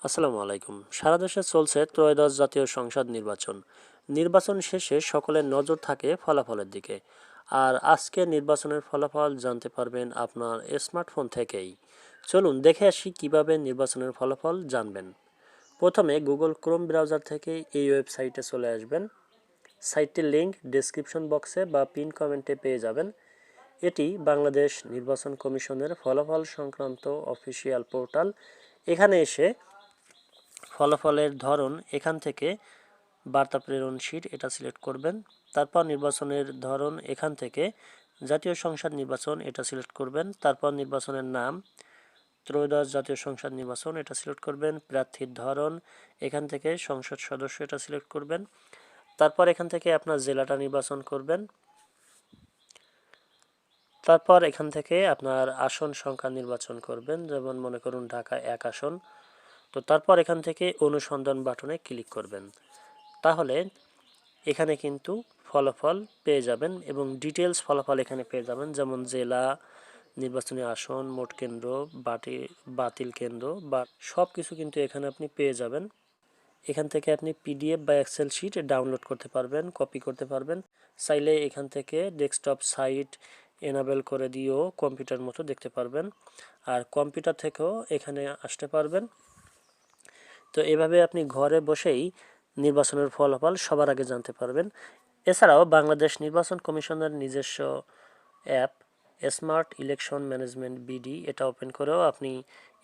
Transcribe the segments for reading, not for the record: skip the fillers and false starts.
আসসালামু আলাইকুম। সারা দেশে চলছে ত্রয়োদশ জাতীয় সংসদ নির্বাচন। নির্বাচন শেষে সকলের নজর থাকে ফলাফলের দিকে। আর আজকে নির্বাচনের ফলাফল জানতে পারবেন আপনার স্মার্টফোন থেকেই। চলুন দেখে আসি কিভাবে নির্বাচনের ফলাফল জানবেন। প্রথমে গুগল ক্রোম ব্রাউজার থেকে এই ওয়েবসাইটে চলে আসবেন। সাইটটির লিঙ্ক ডেসক্রিপশন বক্সে বা পিন কমেন্টে পেয়ে যাবেন। এটি বাংলাদেশ নির্বাচন কমিশনের ফলাফল সংক্রান্ত অফিসিয়াল পোর্টাল। এখানে এসে ফলাফলের ধরন এখান থেকে বার্তা প্রেরণ শীট এটা সিলেক্ট করবেন। তারপর নির্বাচনের ধরন এখান থেকে জাতীয় সংসদ নির্বাচন এটা সিলেক্ট করবেন। তারপর নির্বাচনের নাম ত্রয়োদশ জাতীয় সংসদ নির্বাচন এটা সিলেক্ট করবেন। প্রার্থীর ধরন এখান থেকে সংসদ সদস্য এটা সিলেক্ট করবেন। তারপর এখান থেকে আপনার জেলাটা নির্বাচন করবেন। তারপর এখান থেকে আপনার আসন সংখ্যা নির্বাচন করবেন, যেমন মনে করুন ঢাকা 1 আসন। তো তারপর এখান থেকে অনুসন্ধান বাটনে ক্লিক করবেন। তাহলে এখানে কিন্তু ফলাফল পেয়ে যাবেন এবং ডিটেলস ফলাফল এখানে পেয়ে যাবেন, যেমন জেলা, নির্বাচনী আসন, মোট কেন্দ্র, বাতিল কেন্দ্র বা সব কিছু কিন্তু এখানে আপনি পেয়ে যাবেন। এখান থেকে আপনি পিডিএফ বা এক্সেল শিট ডাউনলোড করতে পারবেন, কপি করতে পারবেন। চাইলে এখান থেকে ডেস্কটপ সাইট এনাবেল করে দিয়েও কম্পিউটার মতো দেখতে পারবেন, আর কম্পিউটার থেকেও এখানে আসতে পারবেন। তো এভাবে আপনি ঘরে বসেই নির্বাচনের ফলাফল সবার আগে জানতে পারবেন। এছাড়াও বাংলাদেশ নির্বাচন কমিশনের নিজস্ব app smart election management BD এটা ওপেন করেও আপনি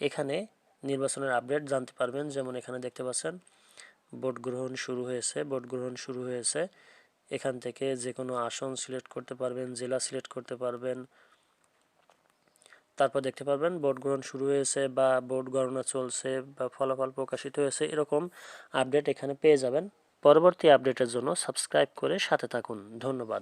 এখানে নির্বাচনের আপডেট জানতে পারবেন। যেমন এখানে দেখতে পাচ্ছেন ভোট গ্রহণ শুরু হয়েছে। এখান থেকে যে কোনো আসন সিলেক্ট করতে পারবেন, জেলা সিলেক্ট করতে পারবেন। তারপর দেখতে পারবেন ভোট গ্রহণ শুরু হয়েছে বা ভোট গণনা চলছে বা ফলাফল প্রকাশিত হয়েছে, এরকম আপডেট এখানে পেয়ে যাবেন। পরবর্তী আপডেটের জন্য সাবস্ক্রাইব করে সাথে থাকুন। ধন্যবাদ।